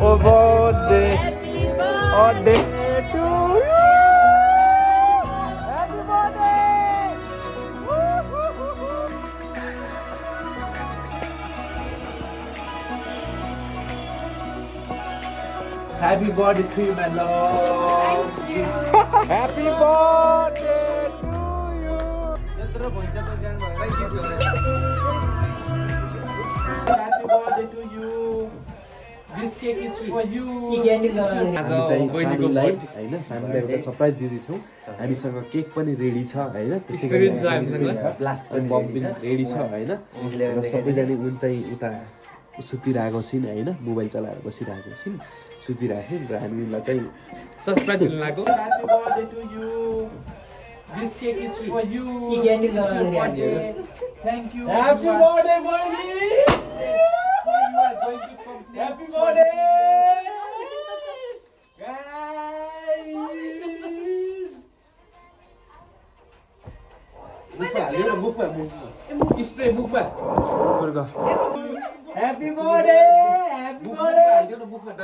Oh birthday, birthday to you. Happy birthday. Happy birthday to you, my love. Happy birthday to you. Happy birthday to you. This cake is for you. हामी चाहिँ सानीलाई होइन सानीलाई एउटा surprise दिँदैछौँ हामीसँग cake पनि ready छ होइन त्यसै गरी बम पनि रेडी छ होइन र सबैजना उन चाहिँ उता सुतिरहेको छिन् होइन मोबाइल चलाएर बसिरहेको छिन् सुतिरहेको छिन् र हामीलाई चाहिँ सरप्राइज दिन लाग्यो Happy birthday to you. This cake is for you. Thank you. Happy birthday बहिनी Happy birthday Spray मुखमा Happy birthday Happy birthday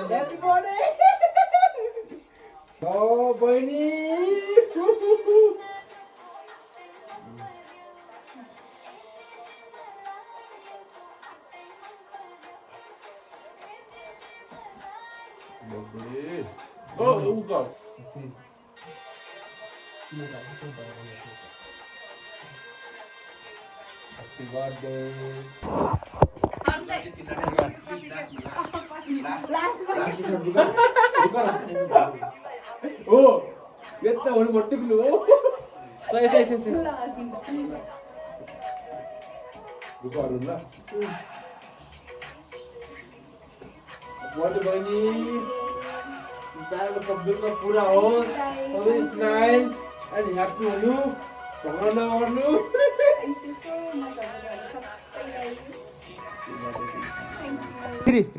Happy birthday Oh बहिनी Oh God. Happy birthday Oh Getcha हुनु मट्टिक्लु हो सही रुकहरु ल बर्थडे बहिनी चाहेको सबैको पुरा होस् सबै स्माइल अनि ह्याप्पी हुनु झगडा नगर्नु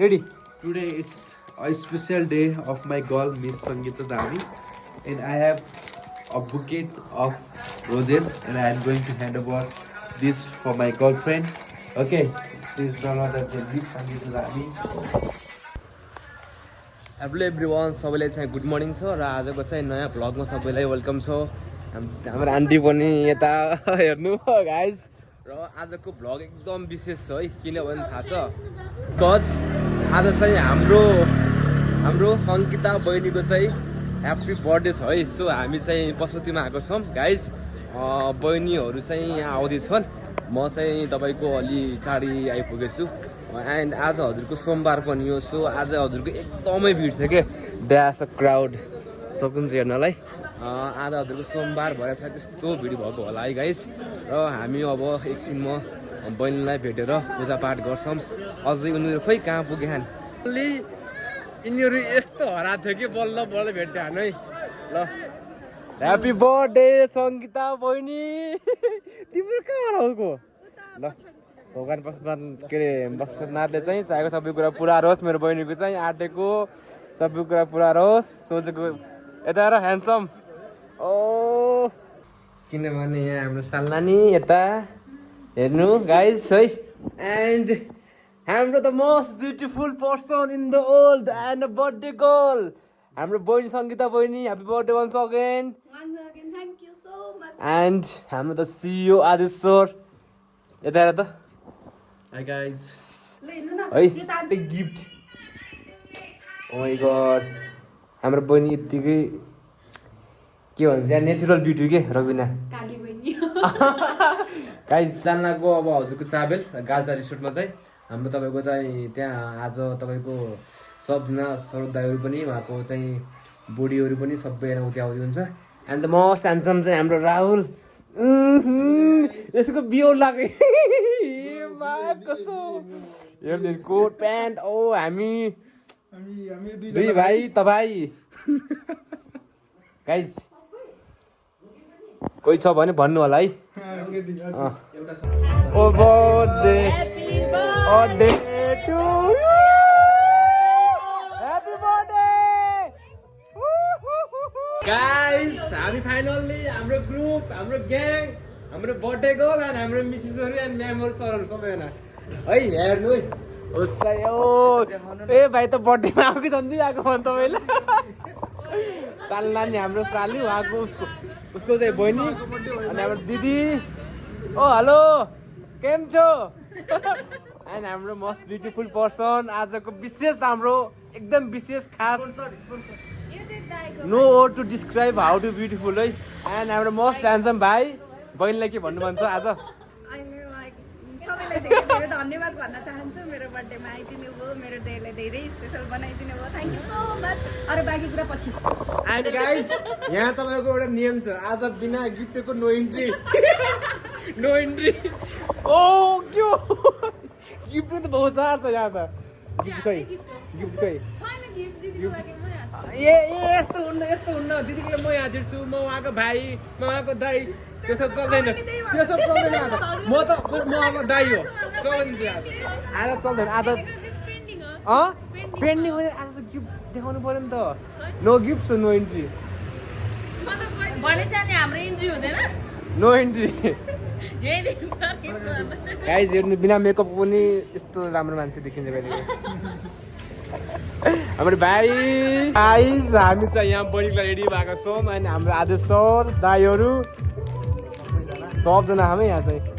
ready Today it's a special day of my girl Miss Sangeeta Dami and I have a bouquet of roses and I am going to hand over this for my girlfriend. Okay, she is none other than Miss Sangeeta Dami. Hello everyone सबैलाई चाहिँ good morning छ र आजको चाहिँ नयाँ भ्लगमा सबैलाई welcome छ हाम्रो आन्टी पनि यता हेर्नु गाइज र आजको भ्लग एकदम विशेष छ है किनभने थाहा छ कज आज चाहिँ हाम्रो सङ्गीता बहिनीको चाहिँ ह्याप्पी बर्थडे छ है सो हामी चाहिँ पशुपतिमा आएको छौँ गाइज बहिनीहरू चाहिँ यहाँ आउँदैछन् म चाहिँ तपाईँको अलि चाँडै आइपुगेछु एन्ड आज हजुरको सोमबार पनि हो सो आज हजुरको एकदमै भिड छ क्या ड्यास क्राउड सक्नुहुन्छ हेर्नलाई आज हजुरको सोमबार भएर सायद त्यस्तो भिड भएको होला है गाइस र हामी अब एकछिन म बहिनीलाई भेटेर पूजापाठ गर्छौँ अझै उनीहरू खोइ कहाँ पुगेछन् अलि यिनीहरू यस्तो हराएको थियो कि बल्ल बल्ल भेट्यो है ल ह्याप्पी बर्थडे सङ्गीता बहिनी तिम्रो कहाँ हराउको ल भगवान् पशुपतिनाथ के अरे पशुपतिनाथले चाहिँ चाहेको सबै कुरा पुरा रहोस् मेरो बहिनीको चाहिँ आँटेको सबै कुरा पुरा रहोस् सोचेको यता र ह्यान्डसम ओ किनभने यहाँ हाम्रो सालनानी यता हेर्नु गाइज है एन्ड हाम्रो the most beautiful person in the world and a birthday girl हाम्रो बहिनी सङ्गीता बहिनी happy birthday once again and हाम्रो द सिइओ आदेश्वर यता हेर त Hi guys. है गिफ्ट ओ माई गड हाम्रो बहिनी यत्तिकै के भन्छ यहाँ नेचुरल ब्युटी के रविना गाइस सालनाको अब हजुरको चाबेल गाजा रिसोर्टमा चाहिँ हाम्रो तपाईँको चाहिँ त्यहाँ आज तपाईँको सबजना सरोज दाईहरू पनि उहाँको चाहिँ बुढीहरू पनि सबैजना उता आउँदै हुन्छ एन्ड द मोस्ट ह्यान्डसम चाहिँ हाम्रो राहुल यसको बियो लाग्यो हेर्नु कोट प्यान्ट ओ हामी दुई भाइ तपाईँ गाइस कोही छ भने भन्नु होला है ओ birthday birthday to you happy birthday guys हामी फाइनल्ली हाम्रो ग्रुप हाम्रो ग्याङ हाम्रो बर्थडे गर्ल एन्ड हाम्रो मिसेसहरू एन्ड म्यामहरू सरहरू सबैजना है हेर्नु है ए भाइ त बर्थडेमा आएको कि झन्डी आएको भने तपाईँले साल नानी हाम्रो साली उहाँको उसको चाहिँ बहिनी अनि हाम्रो दिदी ओ हेलो केम छो एन्ड हाम्रो मोस्ट ब्युटिफुल पर्सन आजको विशेष हाम्रो एकदम विशेष खास no word to describe how too beautiful है एन्ड हाम्रो मोस्ट ह्यान्डसम भाइ बहिनीलाई के भन्नु मन छ आज सबैलाई धेरै धेरै धन्यवाद भन्न चाहन्छु मेरो बर्थडेमा आइदिनु भयो मेरो डेलाई धेरै स्पेसल बनाइदिनु भयो थ्याङ्क यू सो मच अरू बाँकी कुरा पछि एन्ड गाइस यहाँ तपाईँको एउटा नियम छ आज बिना गिफ्टको नो इन्ट्री नो इन्ट्री ओ क्यों गिफ्ट त बहुत सार छ यहाँ त गिफ्ट खै यस्तो हुन्न दिदीको म यहाँ दिन्छु म उहाँको भाइ म उहाँको दाइ त्यो सब चल्दैन आज म अब दाइ हो चल्दैन आज चल्दैन आज पेन्डिङ हो आज त गिफ्ट देखाउनु पर्यो नि त no gift so no entry हाम्रो इन्ट्री हुँदैन नो इन्ट्री गाइज हेर्नु बिना मेकअप पनि यस्तो राम्रो मान्छे देखिन्छ कहिले हाम्रो भाइ गाइज हामी चाहिँ यहाँ बहिनीलाई रेडी भएको छौँ अनि हाम्रो आज सर दाइहरू सबजना हामी यहाँ चाहिँ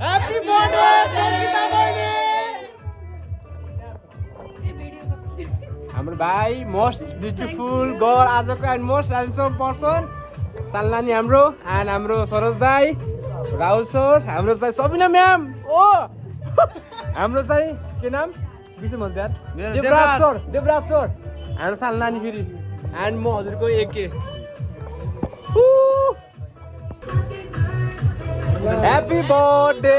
Happy birthday, Sangita bhai! हाम्रो भाइ मोस्ट ब्युटिफुल गर्ल आजको एन्ड मोस्ट ह्यान्डसम पर्सन सालनानी हाम्रो एन्ड हाम्रो सरोज दाई राहुल सर हाम्रो चाहिँ सबिना म्याम ओ हाम्रो चाहिँ के नाम विष्णु भन्नु यार देवराज सर हाम्रो सालनानी फेरि एन्ड म हजुरको एके ह्याप्पी बर्थडे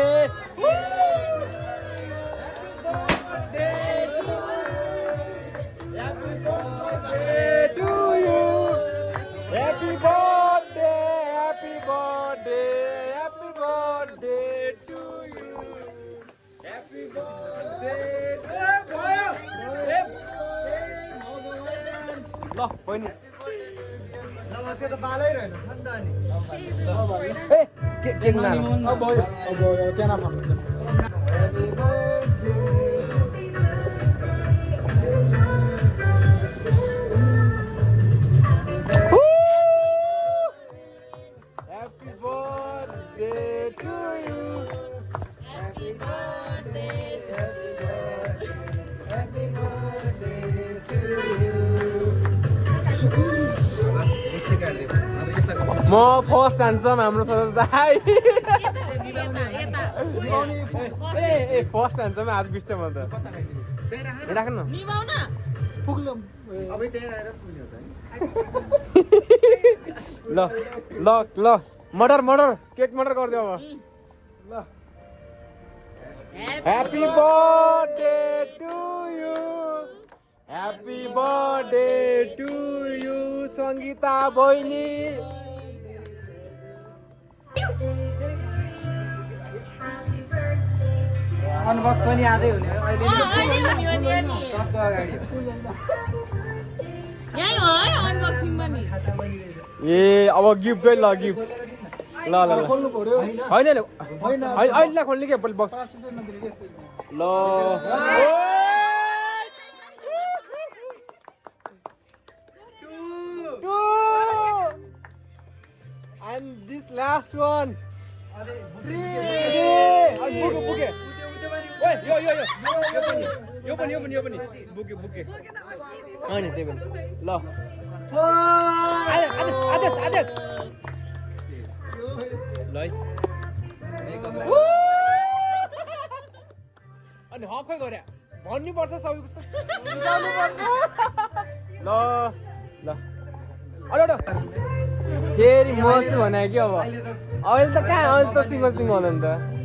ल बहिनी त्यो त बालै रहेन छ नि त अनि ए के नाम अब त्यहाँ नभन्नु Happy birthday to you. Happy birthday, happy birthday to you. म फर्स्ट ह्यान्डसम हाम्रो सरोज दाइ ए फर्स्ट ह्यान्डसम आज बिस्ते म त राख्नु ल ल ल मर्डर केक मर्डर गरिदियो अब ल happy birthday to you happy birthday to you Sangita बहिनी अनबक्स पनि आजै हुने अहिले सबको अगाडि ए अब गिफ्ट ल गिफ्ट ल खोल्नु पर्यो होइन अहिले खोल्ने के बक्स ल and this last one bouquet ओए यो पनि बुके हैन त्यही पनि ल आदेश ल अनि हक खै गरे भन्नु पर्छ सबैको सिकाउनु पर्छ ल अलो फेरि मसु भने कि अब अहिले त कहाँ अहिले त सिङ्गल होला नि त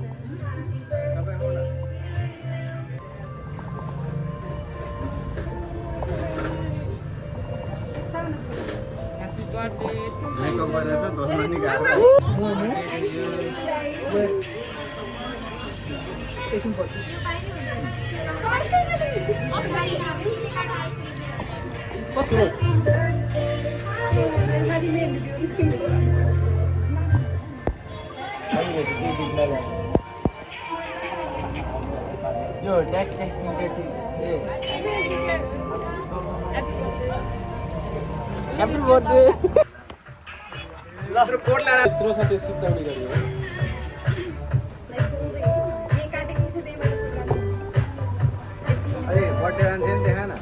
कस्तो माथि मेहन्दी दिउँ। यो ह्याप्पी बर्थडे ल कोट लाएर यत्रो छ त्यो सिद्धाउने गरी हो ये काटेको छ त्यही भएर अरे बर्थडे मान्छे नि देखा न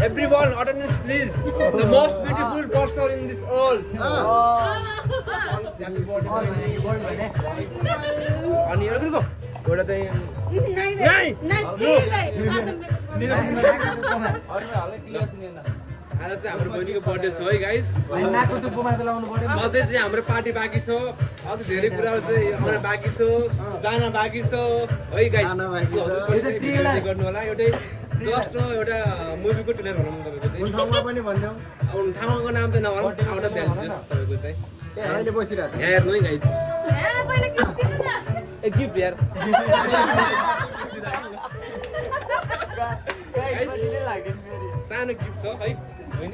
everyone attendance please the most beautiful person in this world अनि अर्को एउटा चाहिँ नहीं आज चाहिँ हाम्रो बहिनीको बर्थडे छ है गाइस नाकको टुप्पोमा त लाउनु पर्यो अझै चाहिँ हाम्रो पार्टी बाँकी छ अझ धेरै कुराहरू चाहिँ आउन बाँकी छ जान बाँकी छ है गाइस गर्नु होला एउटै जस्ट एउटा मुभीको ट्रेलर भनौँ तपाईँको चाहिँ ठाउँमा पनि भन्दियौ ठाउँको नाम चाहिँ नभनौँ आउट अफ भ्यालु तपाईँको चाहिँ अहिले बसिरहेको यहाँ हेर्नु है गाइस ए गिफ्ट यार सानो गिफ्ट छ है होइन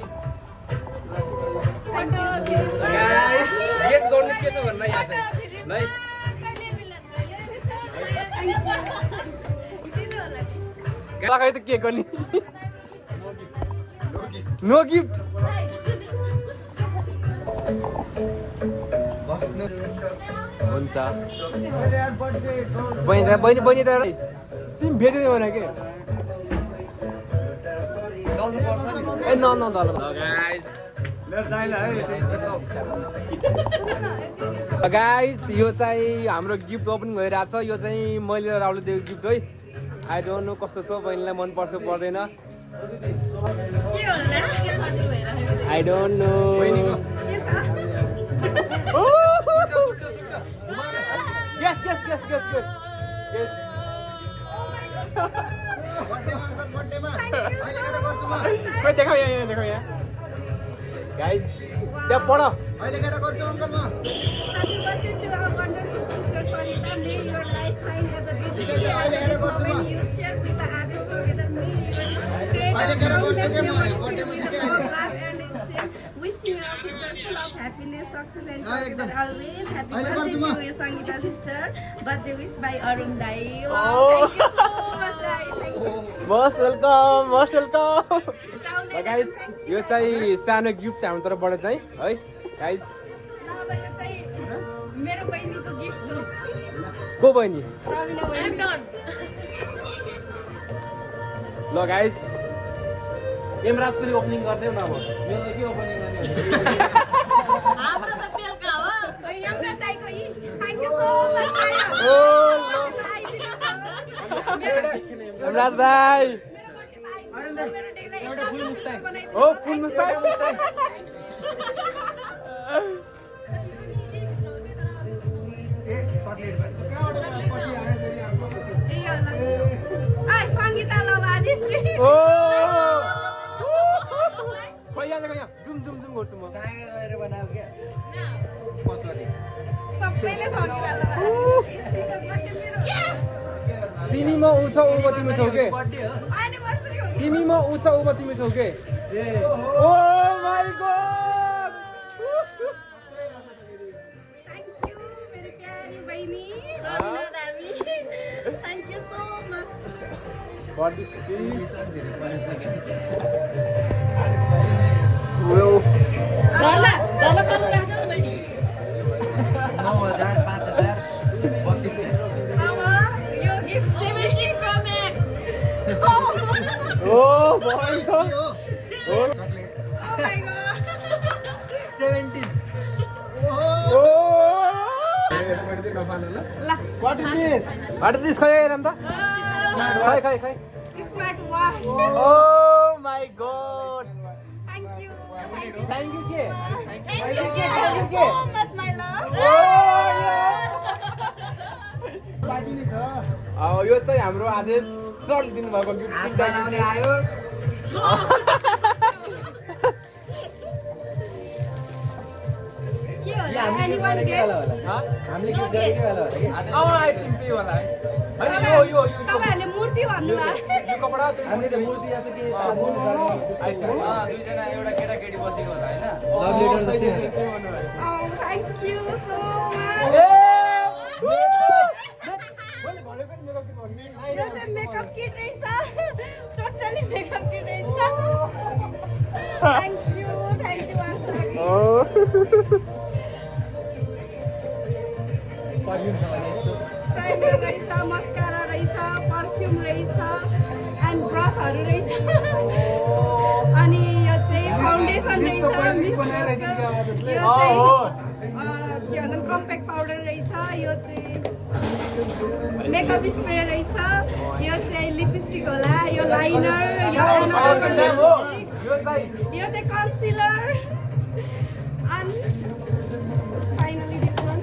गेस गर्नु के छ भनेर यहाँ चाहिँ ल लगाइ त केक अनि नो गिफ्ट हुन्छ बहिनी त तिमी भेज्यौ भने के ए न न गाइस यो चाहिँ हाम्रो गिफ्ट ओपनिङ भइरहेको छ यो चाहिँ मैले राहुलले दिएको गिफ्ट है आई डोन्ट नो कस्तो छ बहिनीलाई मन पर्छ पर्दैन आई डोन्ट नो Yes. खोइ देखो यहाँ गाइस त्यहाँ पढ अहिले केटा गर्छु अङ्कल म Happy birthday to our wonderful sister Sonita. May your life shine as a beautiful star. This moment you share with the others together. May you create a countless memories with long life and strength. Wishing you a future full of happiness, success and together always. Happy birthday to you, Sangeeta sister. Birthday wish by Arun Dai. Wow, thank you so much, Dai. Thank you. Most welcome guys यो चाहिँ सानो gift हाम्रो तर्फबाट चाहिँ है guys मेरो बहिनीको gift हो को बहिनी रविना बहिनी ल गाइस एमराजको नि ओपनिङ गर्दै न अब मेरो त के ओपनिङ गर्ने हाम्रो त बेलका हो यमरा दाइको थ्यांक यू सो मच एमराज दाइ मेरो डेलाई एउटा फुल मुस्ताई ओ फुल मुस्ताई ए चकलेट कहाँबाट पछि आयो फेरि हाम्रो संगीता लवादिश्री ओ खोइ यहाँ जुम गर्छु म सागा गएर बनाऊ के कसरी सबैले संगीता लवादिश्रीको बर्थडे मेरो तिमी म ऊ छ ऊ म तिमी छौ के एनिभर्सरी हो तिमी म ऊ छ ऊ म तिमी छौ के ए ओ माय गॉड थ्यांक यू मेरी प्यारी बहिनी रविना दामी thank you so much for this piece जाला कम लाग्छ बहिनी 9000 5000 अब यो गिफ्ट 17 Pro Max ओ भाइ Oh my god 17 ओ मैले नफाल्नु ल ल what is this What is this? Khai Ramda? Khai. Smart watch Oh my god. Thank you Thank you ke? Thank you so much my love party नि छ यो चाहिँ हाम्रो आदेश सर दिनु भएको गिफ्ट हात बनाउने आयो के होला एनीवन गेस हामीले गिफ्ट गरेकै होला I think त्यही होला है यो तपाईहरुले मूर्ति भन्नु भयो हामीले त मूर्ति या त के दुईजना एउटा केटाकेटी बसेको होला हैन लभ लेटर जस्तै Oh, thank you so much. यो चाहिँ मेकअप किट रहेछ टोटली मेकअप किट रहेछ thank you once again. Primer रहेछ मस्कारा रहेछ पर्फ्युम रहेछ एन्ड ब्रसहरू रहेछ अनि यो चाहिँ फाउन्डेसन रहेछ यो चाहिँ के भन्छ कम्प्याक्ट पाउडर रहेछ यो चाहिँ मेकअप स्प्रे रहेछ यो चाहिँ लिपस्टिक होला यो लाइनर यो चाहिँ कन्सिलर अनि फाइनली दिस वान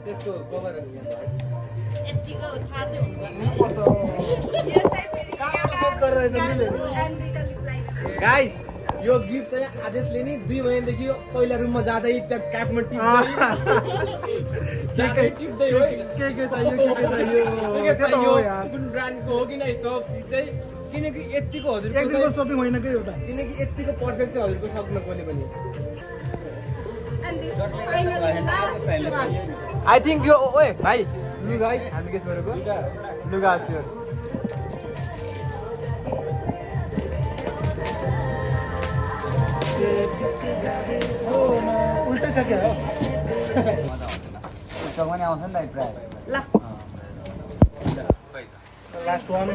त्यसको कभर यतिको थाहा चाहिँ हुनुपर्छ यो चाहिँ फेरि गाइस यो गिफ्ट चाहिँ आदेशले नि 2 महिनादेखि पहिला रुममा जाँदै क्यापमा टिप्दै चाहियो कुन ब्रान्डको हो कि नै सब चिज चाहिँ किनकि यतिको हजुरको सपिङ होइन के हो त किनकि यतिको पर्फेक्ट चाहिँ हजुरको सक्नु कोले पनि आई थिङ्क यो ओए भाइ लुगा है हामी के गरेको लुगा स्योर उल्टै छ क्या हो पनि आउँछ नि त प्राय ल last one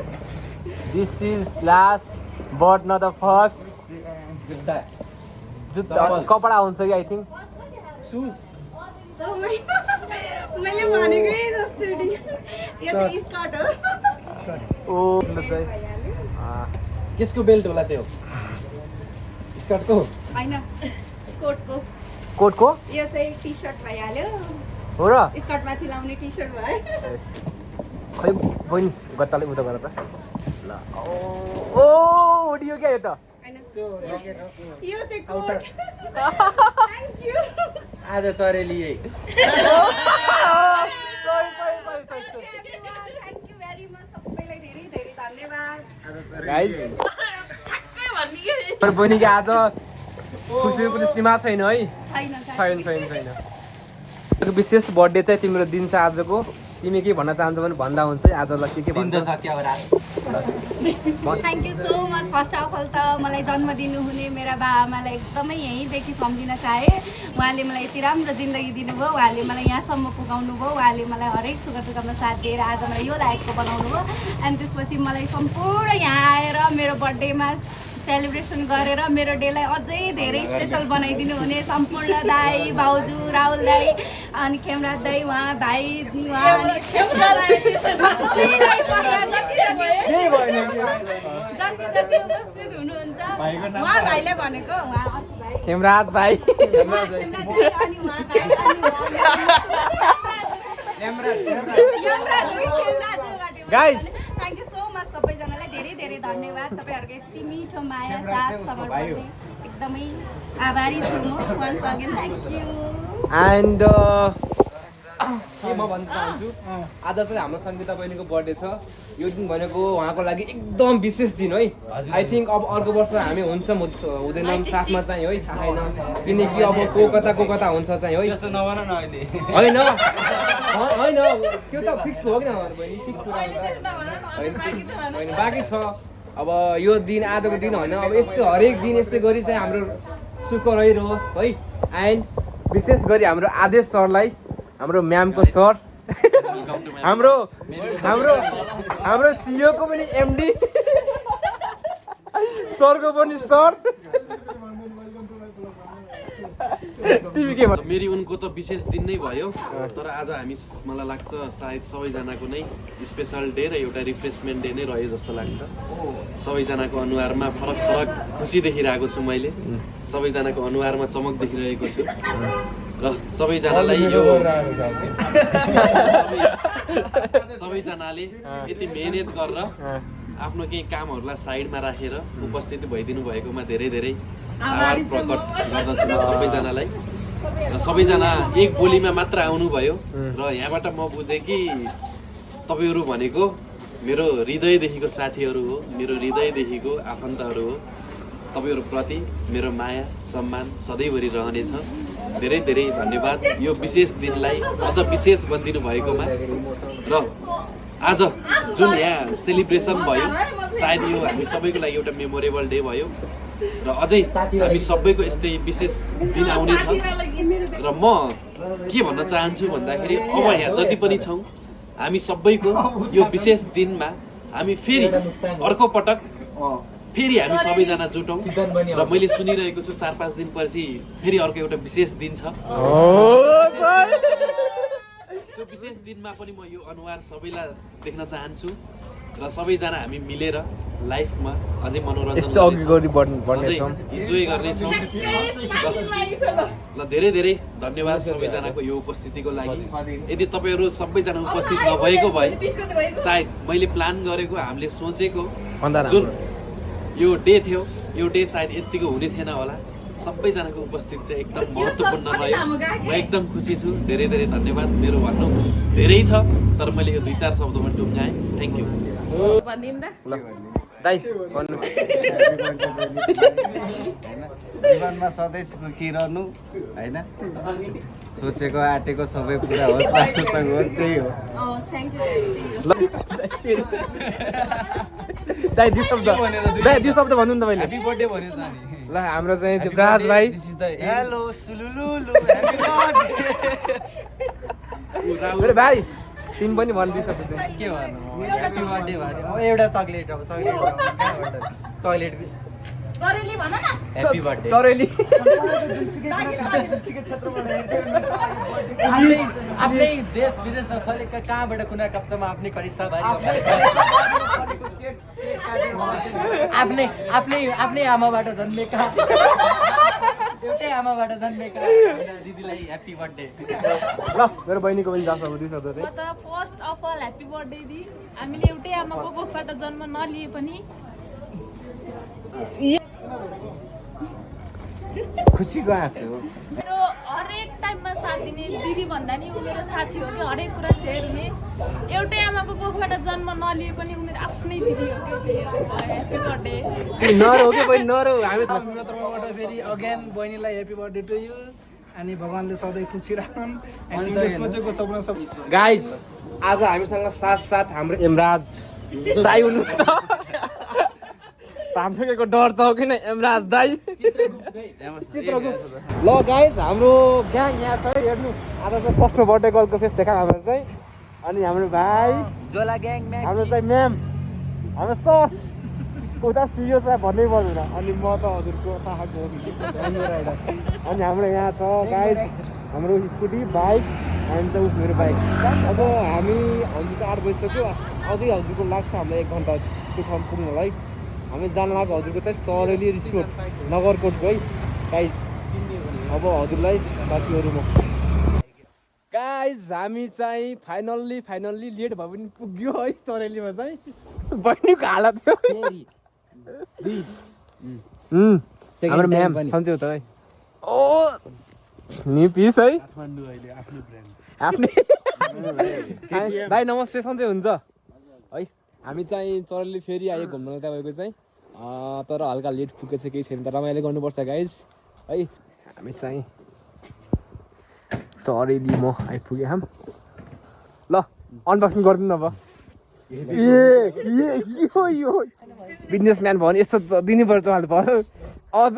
this is last but not the first जुत्ता जुत्ता कपडा हुन्छ कि आई थिङ्क सुज मैले भनेकै जस्तो नि यो चाहिँ स्कर्ट हो ओ चाहिँ केसको बेल्ट होला त्यो स्कर्टको होइन कोटको कोटको यो चाहिँ टी सर्ट भइहाल्यो हो र स्कर्ट माथि लाउने टी सर्ट भयो खै बहिनी गत्ताले उता गर त ल ओ ओडियो क्या यो त होइन यो चाहिँ कोट थ्याङ्क यू आज चरेलिए थ्याङ्क यू भेरी मच सबैलाई धेरै धेरै धन्यवाद गाइस ठ्याक्कै भन्ने के तर बहिनी कि आज खुसीको कुनै सीमा छैन है छैन छैन विशेष बर्थडे चाहिँ तिम्रो दिन छ आजको तिमी के भन्न चाहन्छौ भने भन्दा हुन्छ आजलाई के भन्छ thank you so much first of all त मलाई जन्म दिनुहुने मेरा बाबाआमालाई एकदमै यहीँदेखि सम्झिन चाहे उहाँले मलाई यति राम्रो जिन्दगी दिनुभयो उहाँले मलाई यहाँसम्म पुगाउनु भयो उहाँले मलाई हरेक सुख दुःखमा साथ दिएर आज मलाई यो लायकको बनाउनु भयो अनि त्यसपछि मलाई सम्पूर्ण यहाँ आएर मेरो बर्थडेमा सेलिब्रेसन गरेर मेरो डेलाई अझै धेरै स्पेसल बनाइदिनु हुने सम्पूर्ण दाई भाउजू राहुल दाई अनि खेमराज दाई उहाँ भाइ उहाँ अनि जति उपस्थित हुनुहुन्छ उहाँ भाइले भनेको उहाँ भाइ खेमराज भाइ अनि उहाँ भाइ अनि उहाँ Guys. Thank you so much सबैजनालाई धेरै धेरै धन्यवाद तपाईँहरूको यति मिठो माया साथ समर्पण एकदमै आभारी छु म once again thank you and के म भन्न चाहन्छु आज चाहिँ हाम्रो सङ्गीता बहिनीको बर्थडे छ यो दिन भनेको उहाँको लागि एकदम विशेष दिन है आई थिङ्क अब अर्को वर्ष हामी हुन्छ हुँदैन साथमा चाहिँ है छैन किनकि अब को कता हुन्छ चाहिँ है होइन होइन त्यो त फिक्स हो कि बहिनी फिक्स होइन बाँकी छ अब यो दिन आजको दिन होइन अब यस्तो हरेक दिन यस्तै गरी चाहिँ हाम्रो सुख रहिरहोस् है एन्ड विशेष गरी हाम्रो आदेश सरलाई हाम्रो म्यामको सर हाम्रो सिइओको पनि एमडी सरको पनि सर तिमी के भन्छ मेरी उनको त विशेष दिन नै भयो तर आज हामी मलाई लाग्छ सायद सबैजनाको नै स्पेसल डे र एउटा रिफ्रेसमेन्ट डे नै रह्यो जस्तो लाग्छ सबैजनाको अनुहारमा फरक फरक खुसी देखिरहेको छु मैले सबैजनाको अनुहारमा चमक देखिरहेको छु र सबैजनालाई यो सबैजनाले यति मेहनत गरेर आफ्नो केही कामहरूलाई साइडमा राखेर उपस्थित भइदिनु भएकोमा धेरै धेरै आभार प्रकट गर्दछु म सबैजनालाई र सबैजना एक बोलीमा मात्र आउनुभयो र यहाँबाट म बुझेँ कि तपाईँहरू भनेको मेरो हृदयदेखिको साथीहरू हो, मेरो हृदयदेखिको आफन्तहरू हो। तपाईँहरूप्रति मेरो माया सम्मान सधैँभरि रहनेछ। धेरै धेरै धन्यवाद यो विशेष दिनलाई अझ विशेष बनिदिनु भएकोमा। र आज जुन यहाँ सेलिब्रेसन भयो, सायद यो हामी सबैको लागि एउटा मेमोरेबल डे भयो र अझै हामी सबैको यस्तै विशेष दिन आउनेछ। र म के भन्न चाहन्छु भन्दाखेरि अब यहाँ जति पनि छौँ हामी सबैको यो विशेष दिनमा हामी फेरि अर्को पटक फेरि हामी सबैजना जुटौँ। र मैले सुनिरहेको छु 4-5 दिनपछि फेरि अर्को एउटा विशेष दिन छ। त्यो विशेष दिनमा पनि म यो अनुहार सबैलाई देख्न चाहन्छु र सबैजना हामी मिलेर लाइफमा अझै मनोरञ्जन इन्जोय गर्नेछौँ। ल धेरै धेरै धन्यवाद सबैजनाको यो उपस्थितिको लागि। यदि तपाईँहरू सबैजना उपस्थित नभएको भए सायद मैले प्लान गरेको हामीले सोचेको जुन यो डे थियो यो डे सायद यतिको हुने थिएन होला। सबैजनाको उपस्थिति चाहिँ एकदम महत्त्वपूर्ण रह्यो। म एकदम खुसी छु। धेरै धेरै धन्यवाद। मेरो भन्नु धेरै छ तर मैले यो 2-4 शब्दमा टुङ्गाएँ। Thank you. दाइ भन्नु जीवनमा सधैँ सुखी रहनु हैन, सोचेको आँटेको सबै पुरा होस्, राम्रोसँग होस्, त्यही हो। दाइ दुई शब्द भन्नु नि तपाईँले। ह्यापी बर्थडे भन्यो त अनि। ल हाम्रो चाहिँ त्यो राज भाइ हेलो सुलुलुलु ह्यापी बर्थडे भाइ तिमी पनि भन् दुई शब्द चाहिँ। के भन्नु ह्यापी बर्थडे भन्यो एउटा चकलेट अब चकलेट ह्यापी बर्थडे चरेली आफ्नै देश विदेशमा फलेका कहाँबाट कुना कप्चामा आफ्नै करिसा आफ्नै आमाबाट जन्मेका एउटै आमाबाट जन्मेका दिदीलाई ह्यापी बर्थडे। ल मेरो बहिनीको पनि 10 शब्द 2 शब्द चाहिँ। First of all happy birthday दि। हामीले एउटै आमाको कोखबाट जन्म नलिए पनि खुसीको आँसु मेरो हरेक टाइममा साथ दिने दिदी भन्दा नि ऊ मेरो साथी हो कि हरेक कुरा सेयर हुने। एउटै आमाको कोखबाट जन्म नलिए पनि ऊ मेरो आफ्नै दिदी हो कि ह्याप्पी बर्थडे। नरौ के बहिनी नरौ हामी मेरो तर्फबाट फेरि अगेन बहिनीलाई ह्याप्पी बर्थडे टु यु। अनि भगवानले सधैँ खुसी राखुन्। हामीले सोचेको सपना सब गाइज आज हामीसँग साथ हाम्रो एमराज दाइ हुनुहुन्छ। हाम्रो डर छ किन एमराज दाइ ल गाइज हाम्रो ग्याङ यहाँ छ हेर्नु। आज चाहिँ फर्स्ट बर्थडे गर्लको फेस देखा हाम्रो चाहिँ। अनि हाम्रो भाइ जोला ग्याङ हाम्रो चाहिँ म्याम हाम्रो सर उता सियो चाहिँ भन्नै पर्दैन। अनि म त हजुरको साहको अनि हाम्रो यहाँ छ गाइज हाम्रो स्कुटी बाइक अनि त मेरो बाइक। अब हामी हजुरको 8 बजिसक्यो अझै हजुरको लाग्छ हामीलाई 1 घन्टा त्यो ठाउँ पुग्नलाई। हामी जान लाग्यो हजुरको चाहिँ चरेली रिसोर्ट नगरकोटको है गाइज। अब हजुरलाई बाँकीहरू म गाइज हामी चाहिँ फाइनल्ली लेट भए पनि पुग्यो है चरेलीमा चाहिँ। बहिनीको हालत थियो हाम्रो म्याम सन्चै हो त है। ओ नि पिस है आफ्नै भाइ नमस्ते सन्चै हुन्छ है। हामी चाहिँ चरेली फेरि आयो घुम्न तपाईँको चाहिँ तर हल्का लेट पुगेको छ केही छैन तर रमाइलो गर्नुपर्छ गाइज है। हामी चाहिँ चरेली म आइपुगेँ हाम। ल अनबक्सिङ गरिदिनु अब। यो बिजनेसम्यान भयो भने यस्तो दिनुपर्छ उहाँले भयो अझ।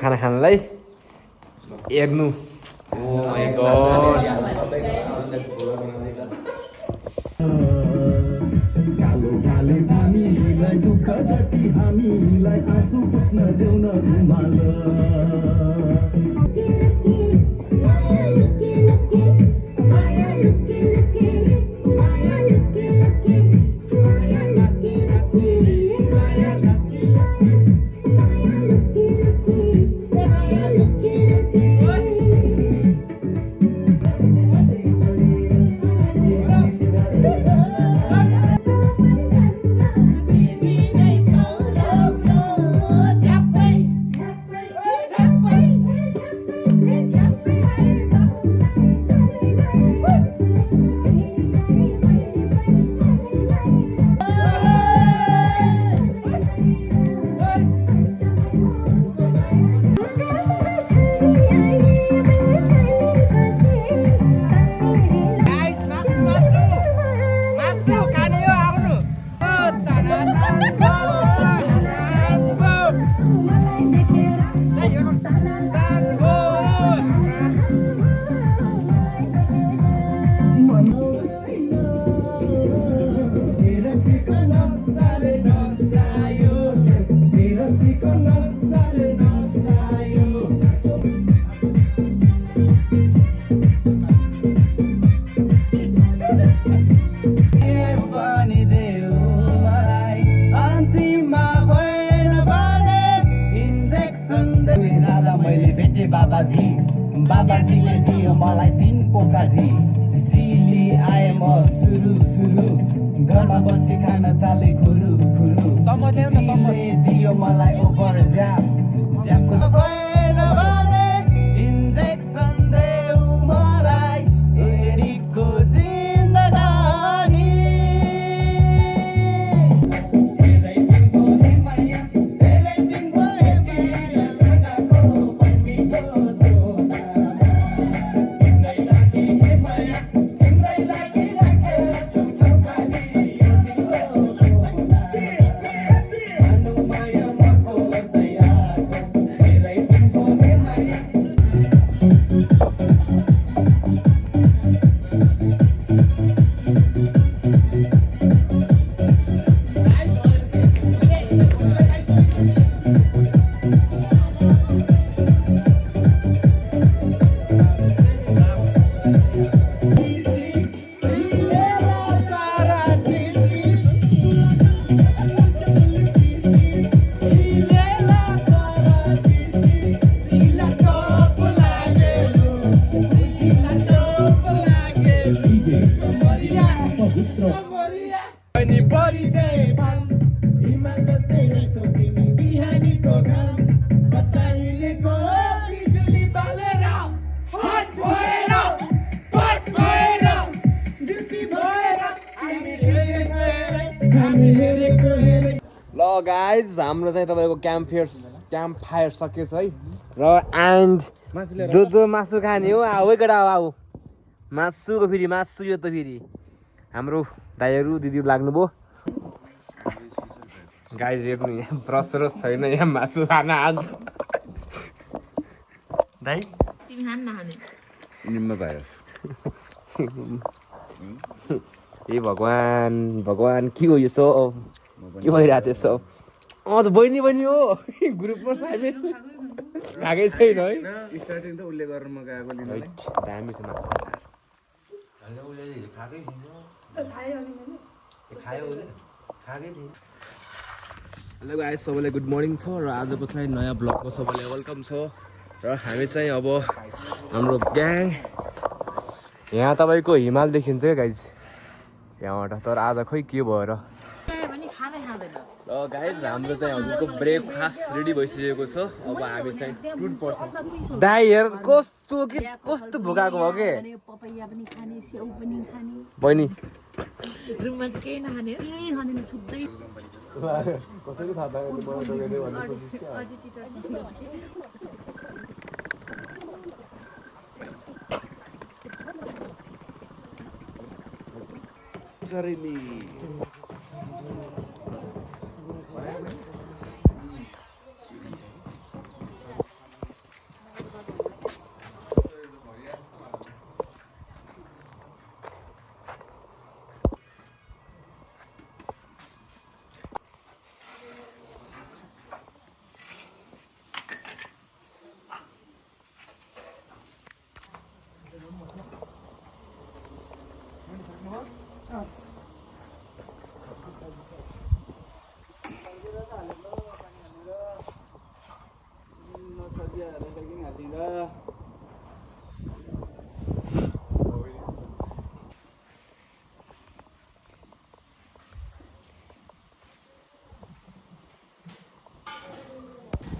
खाना खानलाई हेर्नु। ओ माय गॉड दुःख जति हामीलाई आँसु पुस्न देउन रुमाल। मैले भेटे बाबाजी बाबाजीले दियो मलाई 3 पोकाजी चिली आए म सुरु घरमा बसी खान थाले खुरु चिलीले दियो मलाई ओभर ज्यापको भएन भने इन्जेक्सन देऊ मलाई एडीको जिन्दगानी ल गाइज हाम्रो चाहिँ तपाईँको क्याम्प फायर सकिएछ है र एन्ड जो मासु खाने हो आऊ केटा आऊ मासुको फेरि मासु यो त फेरि हाम्रो दाइहरू दिदीहरू लाग्नुभयो गाइज हेर्नु यहाँ ब्रस रस छैन यहाँ मासु खान हाल्छ दाइ तिमी खान नखाने निम्न भाइरस ए भगवान के हो यो सो के भइरहेको छ यसो त बहिनी हो ग्रुपमा साइमेन खाएकै छैन है स्टार्टिङ त उसले गरेर म गएको लिनलाई दामी छ मासु हेलो गाइस सबैलाई गुड मर्निङ छ र आजको चाहिँ नयाँ ब्लगमा सबैलाई वेलकम छ र हामी चाहिँ अब हाम्रो ग्याङ यहाँ तपाईँको हिमाल देखिन्छ क्या गाइज यहाँबाट तर आज खोइ के भएर र गाइज हाम्रो चाहिँ हजुरको ब्रेकफास्ट रेडी भइसकेको छ अब हामी चाहिँ टुट पर्छ दाइ हेर कस्तो भोकाएको भयो के पपैया पनि खाने स्याउ पनि खाने बहिनी रुममा चाहिँ केही नखाने केही खाँदैन छुट्दै कसैले थाहा पाएन सरेली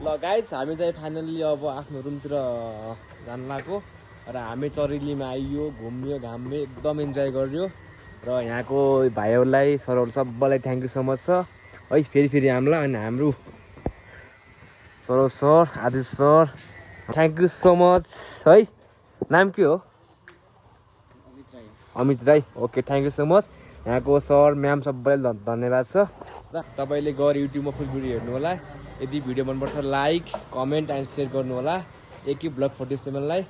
ल गाइस हामी चाहिँ फाइनल्ली अब आफ्नो रुमतिर जान लाग्यो र हामी चरेलीमा आइयो घुम्यो घाम्यो एकदम इन्जोय गर्यो र यहाँको भाइहरूलाई सरहरू सबैलाई थ्याङ्क यू सो मच छ है फेरि हामीलाई अनि हाम्रो Saroj sir Adish sir thank you so much है नाम के हो Amit Rai okay thank you so much यहाँको सर म्याम सबैलाई धन्यवाद छ र तपाईँले गएर युट्युबमा फुल भिडियो हेर्नु होला यदि भिडियो मनपर्छ लाइक कमेन्ट एन्ड सेयर गर्नु होला एकी ब्लग 47 लाई